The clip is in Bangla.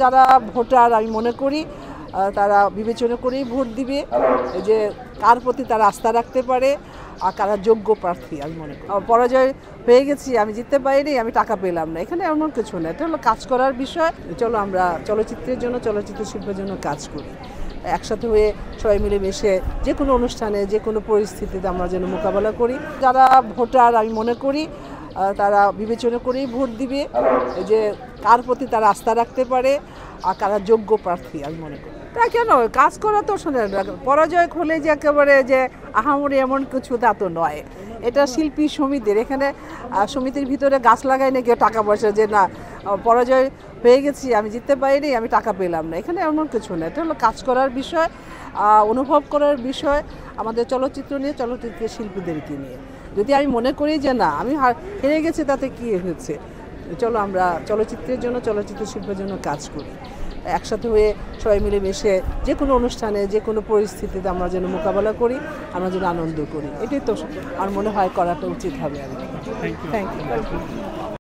যারা ভোটার আমি মনে করি তারা বিবেচনা করেই ভোট দিবে, যে কার প্রতি তারা আস্থা রাখতে পারে আর কারা যোগ্য প্রার্থী। আমি মনে করি পরাজয় হয়ে গেছি, আমি জিততে পারিনি, আমি টাকা পেলাম না, এখানে এমন কিছু না। এটা হলো কাজ করার বিষয়। চলো আমরা চলচ্চিত্রের জন্য, চলচ্চিত্র শিল্পের জন্য কাজ করি, একসাথে হয়ে সবাই মিলে মিশে যে কোনো অনুষ্ঠানে, যে কোনো পরিস্থিতিতে আমরা যেন মোকাবেলা করি। যারা ভোটার আমি মনে করি তারা বিবেচনা করেই ভোট দিবে, যে কার প্রতি তারা আস্থা রাখতে পারে আর কারা যোগ্য প্রার্থী। আমি মনে করি তা কেন কাজ করা তো শোনেন, পরাজয় হলে যে একেবারে যে আহামরি এমন কিছু তা তো নয়। এটা শিল্পী সমিতির, এখানে সমিতির ভিতরে গাছ লাগাই না কেউ টাকা পয়সা, যে না পরাজয় হয়ে গেছি, আমি জিততে পারিনি, আমি টাকা পেলাম না, এখানে এমন কিছু না। এটা হলো কাজ করার বিষয়, অনুভব করার বিষয়, আমাদের চলচ্চিত্র নিয়ে, চলচ্চিত্রের শিল্পীদেরকে নিয়ে। যদি আমি মনে করি যে না আমি হেরে গেছি, তাতে কী হয়েছে, চলো আমরা চলচ্চিত্রের জন্য, চলচ্চিত্র শিল্পের জন্য কাজ করি, একসাথে হয়ে সবাই মিলে মিশে যে কোনো অনুষ্ঠানে, যে কোনো পরিস্থিতিতে আমরা যেন মোকাবেলা করি, আমরা যেন আনন্দ করি। এটাই তো আমার মনে হয় করাটা উচিত হবে। আর কি। Thank you.